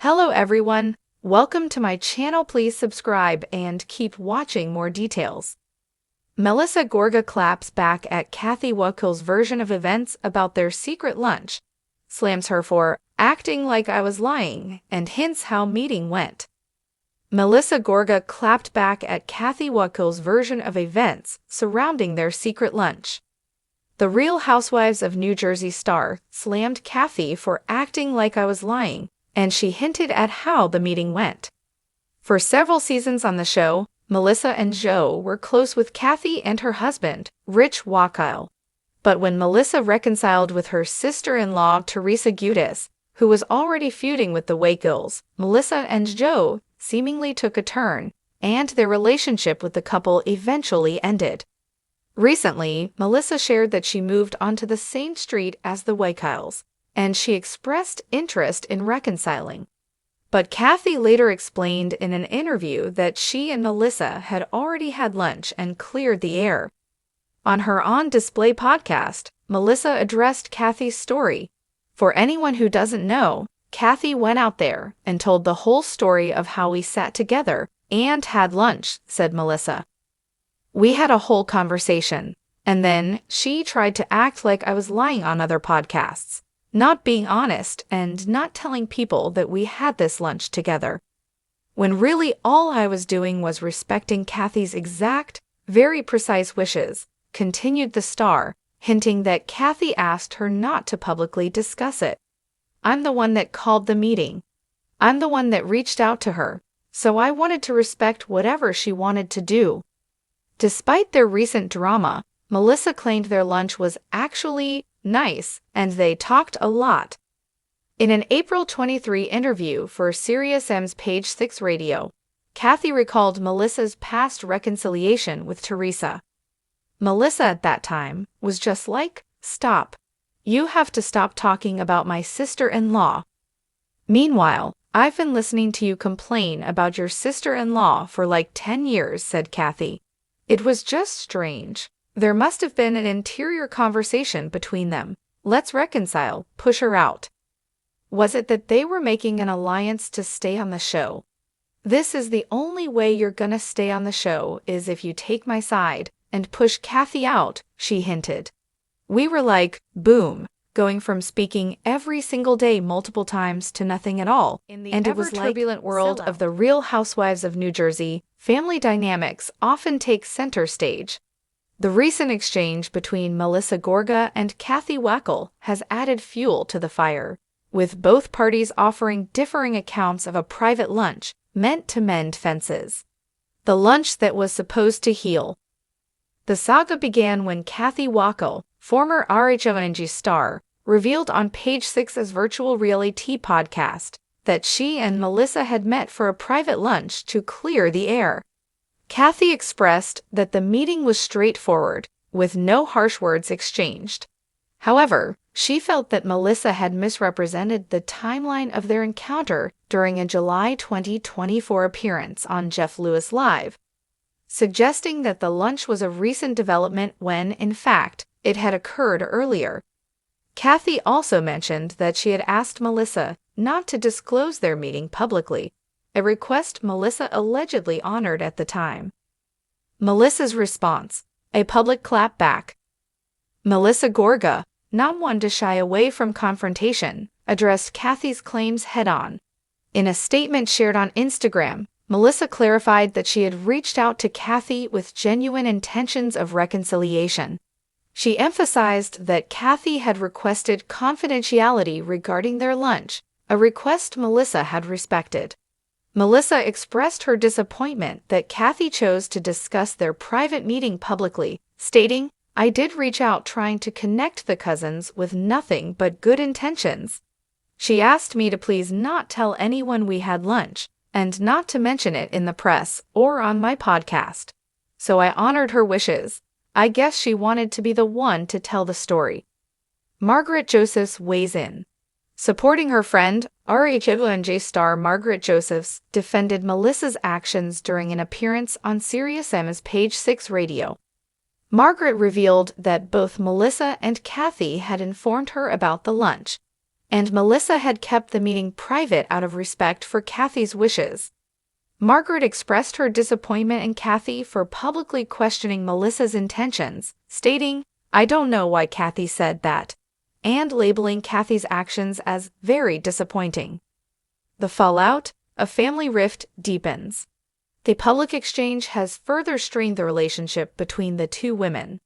Hello everyone, welcome to my channel. Please subscribe and keep watching more details. Melissa Gorga claps back at Kathy Wakile's version of events about their secret lunch, slams her for acting like I was lying, and hints how meeting went. Melissa Gorga clapped back at Kathy Wakile's version of events surrounding their secret lunch. The Real Housewives of New Jersey star slammed Kathy for acting like I was lying, and she hinted at how the meeting went. For several seasons on the show, Melissa and Joe were close with Kathy and her husband, Rich Wakile. But when Melissa reconciled with her sister-in-law Teresa Giudice, who was already feuding with the Wakiles, Melissa and Joe seemingly took a turn, and their relationship with the couple eventually ended. Recently, Melissa shared that she moved onto the same street as the Wakiles, and she expressed interest in reconciling. But Kathy later explained in an interview that she and Melissa had already had lunch and cleared the air. On her On Display podcast, Melissa addressed Kathy's story. For anyone who doesn't know, Kathy went out there and told the whole story of how we sat together and had lunch, said Melissa. We had a whole conversation, and then she tried to act like I was lying on other podcasts, not being honest and not telling people that we had this lunch together, when really all I was doing was respecting Kathy's exact, very precise wishes, continued the star, hinting that Kathy asked her not to publicly discuss it. I'm the one that called the meeting. I'm the one that reached out to her, so I wanted to respect whatever she wanted to do. Despite their recent drama, Melissa claimed their lunch was actually nice, and they talked a lot. In an April 23 interview for SiriusXM's Page 6 Radio, Kathy recalled Melissa's past reconciliation with Teresa. Melissa at that time was just like, "Stop. You have to stop talking about my sister-in-law. Meanwhile, I've been listening to you complain about your sister-in-law for like 10 years, said Kathy. It was just strange. There must have been an interior conversation between them. Let's reconcile, push her out. Was it that they were making an alliance to stay on the show? This is the only way you're gonna stay on the show is if you take my side and push Kathy out, she hinted. We were like, boom, going from speaking every single day multiple times to nothing at all. And it was like turbulent world of the Real Housewives of New Jersey, family dynamics often take center stage. The recent exchange between Melissa Gorga and Kathy Wakile has added fuel to the fire, with both parties offering differing accounts of a private lunch meant to mend fences. The lunch that was supposed to heal. The saga began when Kathy Wakile, former RHONG star, revealed on Page 6's virtual reality podcast that she and Melissa had met for a private lunch to clear the air. Kathy expressed that the meeting was straightforward, with no harsh words exchanged. However, she felt that Melissa had misrepresented the timeline of their encounter during a July 2024 appearance on Jeff Lewis Live, suggesting that the lunch was a recent development when, in fact, it had occurred earlier. Kathy also mentioned that she had asked Melissa not to disclose their meeting publicly, a request Melissa allegedly honored at the time. Melissa's response, a public clap back. Melissa Gorga, not one to shy away from confrontation, addressed Kathy's claims head-on. In a statement shared on Instagram, Melissa clarified that she had reached out to Kathy with genuine intentions of reconciliation. She emphasized that Kathy had requested confidentiality regarding their lunch, a request Melissa had respected. Melissa expressed her disappointment that Kathy chose to discuss their private meeting publicly, stating, I did reach out trying to connect the cousins with nothing but good intentions. She asked me to please not tell anyone we had lunch, and not to mention it in the press or on my podcast. So I honored her wishes. I guess she wanted to be the one to tell the story. Margaret Josephs weighs in. Supporting her friend, RHONG star Margaret Josephs defended Melissa's actions during an appearance on SiriusXM's Page 6 Radio. Margaret revealed that both Melissa and Kathy had informed her about the lunch, and Melissa had kept the meeting private out of respect for Kathy's wishes. Margaret expressed her disappointment in Kathy for publicly questioning Melissa's intentions, stating, "I don't know why Kathy said that," and labeling Kathy's actions as very disappointing. The fallout, a family rift, deepens. The public exchange has further strained the relationship between the two women.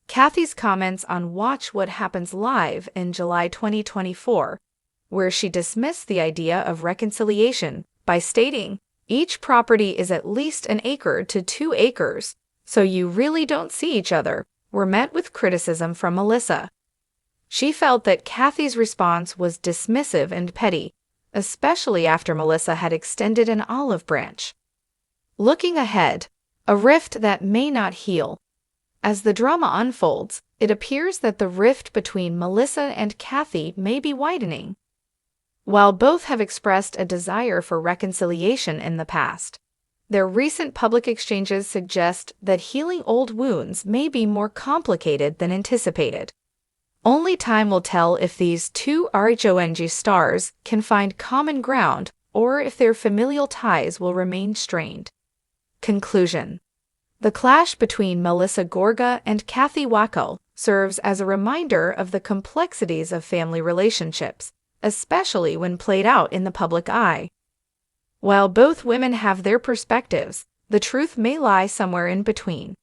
Kathy's comments on Watch What Happens Live in July 2024, where she dismissed the idea of reconciliation by stating, "Each property is at least an acre to 2 acres, so you really don't see each other," were met with criticism from Melissa. She felt that Kathy's response was dismissive and petty, especially after Melissa had extended an olive branch. Looking ahead, a rift that may not heal. As the drama unfolds, it appears that the rift between Melissa and Kathy may be widening. While both have expressed a desire for reconciliation in the past, their recent public exchanges suggest that healing old wounds may be more complicated than anticipated. Only time will tell if these two RHONG stars can find common ground or if their familial ties will remain strained. Conclusion. The clash between Melissa Gorga and Kathy Wakile serves as a reminder of the complexities of family relationships, especially when played out in the public eye. While both women have their perspectives, the truth may lie somewhere in between.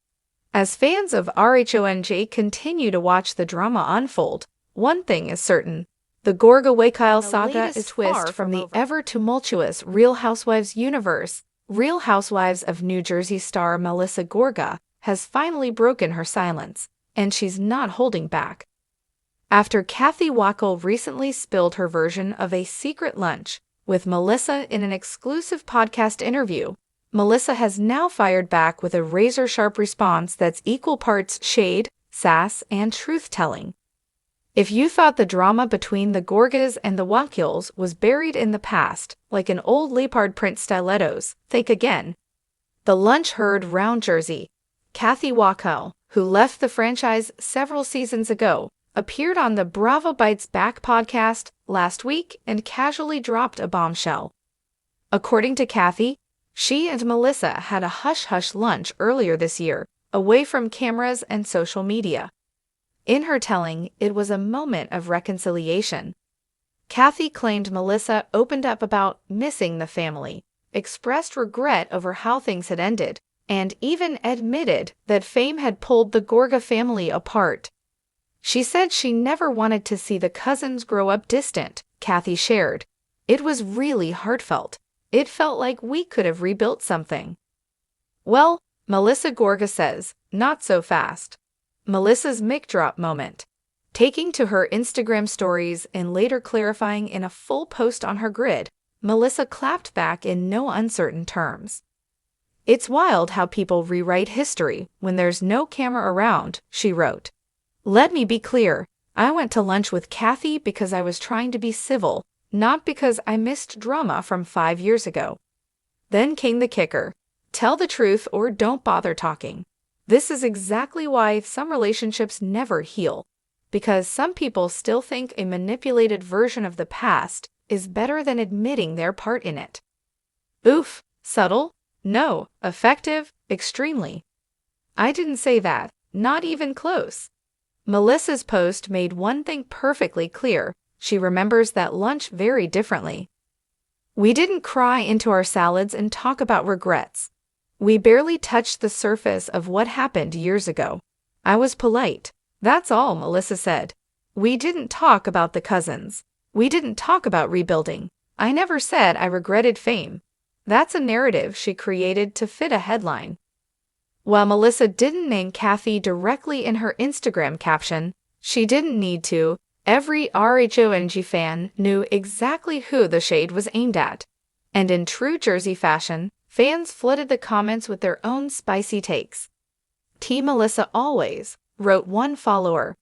As fans of RHONG continue to watch the drama unfold, one thing is certain: the Gorga Wakile saga is twist from the ever-tumultuous Real Housewives universe. Real Housewives of New Jersey star Melissa Gorga has finally broken her silence, and she's not holding back. After Kathy Wakile recently spilled her version of a secret lunch with Melissa in an exclusive podcast interview, Melissa has now fired back with a razor-sharp response that's equal parts shade, sass, and truth-telling. If you thought the drama between the Gorgas and the Wakiles was buried in the past, like an old leopard print stilettos, think again. The lunch heard round Jersey. Kathy Wakile, who left the franchise several seasons ago, appeared on the Bravo Bites Back podcast last week and casually dropped a bombshell. According to Kathy, she and Melissa had a hush-hush lunch earlier this year, away from cameras and social media. In her telling, it was a moment of reconciliation. Kathy claimed Melissa opened up about missing the family, expressed regret over how things had ended, and even admitted that fame had pulled the Gorga family apart. She said she never wanted to see the cousins grow up distant, Kathy shared. "It was really heartfelt. It felt like we could have rebuilt something." Well, Melissa Gorga says, not so fast. Melissa's mic drop moment. Taking to her Instagram stories and later clarifying in a full post on her grid, Melissa clapped back in no uncertain terms. "It's wild how people rewrite history when there's no camera around," she wrote. "Let me be clear, I went to lunch with Kathy because I was trying to be civil, not because I missed drama from 5 years ago." Then came the kicker. Tell the truth or don't bother talking. This is exactly why some relationships never heal, because some people still think a manipulated version of the past is better than admitting their part in it. Oof, subtle? No, effective, extremely. I didn't say that, not even close. Melissa's post made one thing perfectly clear: she remembers that lunch very differently. "We didn't cry into our salads and talk about regrets. We barely touched the surface of what happened years ago. I was polite. That's all," Melissa said. "We didn't talk about the cousins. We didn't talk about rebuilding. I never said I regretted fame." That's a narrative she created to fit a headline. While Melissa didn't name Kathy directly in her Instagram caption, she didn't need to. Every RHONG fan knew exactly who the shade was aimed at. And in true Jersey fashion, fans flooded the comments with their own spicy takes. "Team Melissa always," wrote one follower.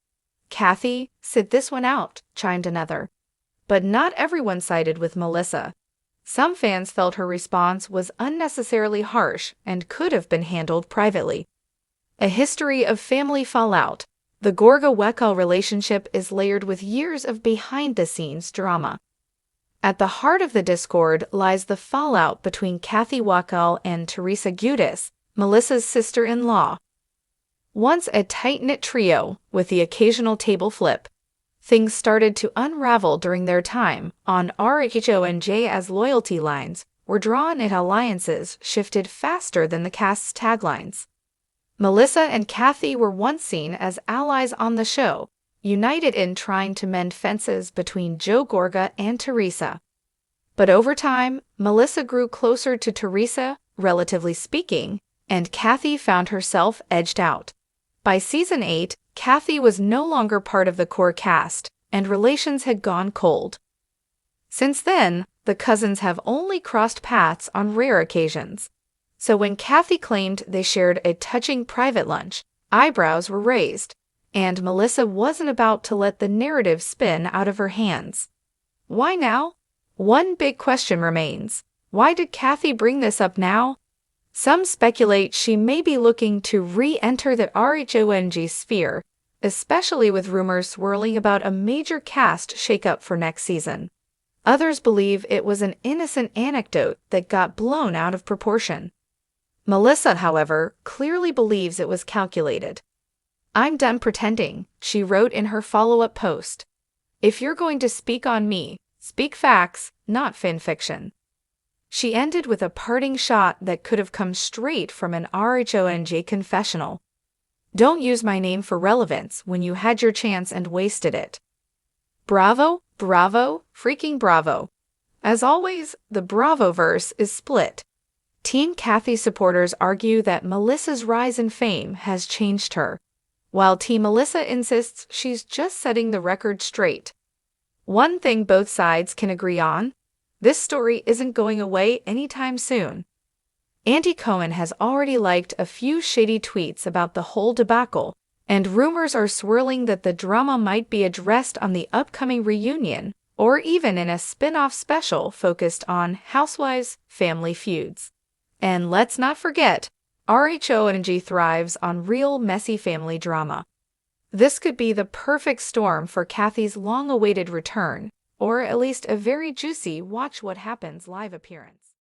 "Kathy, sit this one out," chimed another. But not everyone sided with Melissa. Some fans felt her response was unnecessarily harsh and could have been handled privately. A history of family fallout. The Gorga-Wakile relationship is layered with years of behind-the-scenes drama. At the heart of the discord lies the fallout between Kathy Wakile and Teresa Giudice, Melissa's sister-in-law. Once a tight-knit trio, with the occasional table flip, things started to unravel during their time on RHONJ as loyalty lines were drawn and alliances shifted faster than the cast's taglines. Melissa and Kathy were once seen as allies on the show, united in trying to mend fences between Joe Gorga and Teresa. But over time, Melissa grew closer to Teresa, relatively speaking, and Kathy found herself edged out. By season 8, Kathy was no longer part of the core cast, and relations had gone cold. Since then, the cousins have only crossed paths on rare occasions. So when Kathy claimed they shared a touching private lunch, eyebrows were raised, and Melissa wasn't about to let the narrative spin out of her hands. Why now? One big question remains. Why did Kathy bring this up now? Some speculate she may be looking to re-enter the RHONG sphere, especially with rumors swirling about a major cast shakeup for next season. Others believe it was an innocent anecdote that got blown out of proportion. Melissa, however, clearly believes it was calculated. "I'm done pretending," she wrote in her follow-up post. "If you're going to speak on me, speak facts, not fanfiction." She ended with a parting shot that could have come straight from an RHONG confessional. "Don't use my name for relevance when you had your chance and wasted it." Bravo, bravo, freaking bravo. As always, the Bravo-verse is split. Team Kathy supporters argue that Melissa's rise in fame has changed her, while Team Melissa insists she's just setting the record straight. One thing both sides can agree on: this story isn't going away anytime soon. Andy Cohen has already liked a few shady tweets about the whole debacle, and rumors are swirling that the drama might be addressed on the upcoming reunion or even in a spin-off special focused on Housewives' family feuds. And let's not forget, RHONG thrives on real messy family drama. This could be the perfect storm for Kathy's long-awaited return, or at least a very juicy Watch What Happens live appearance.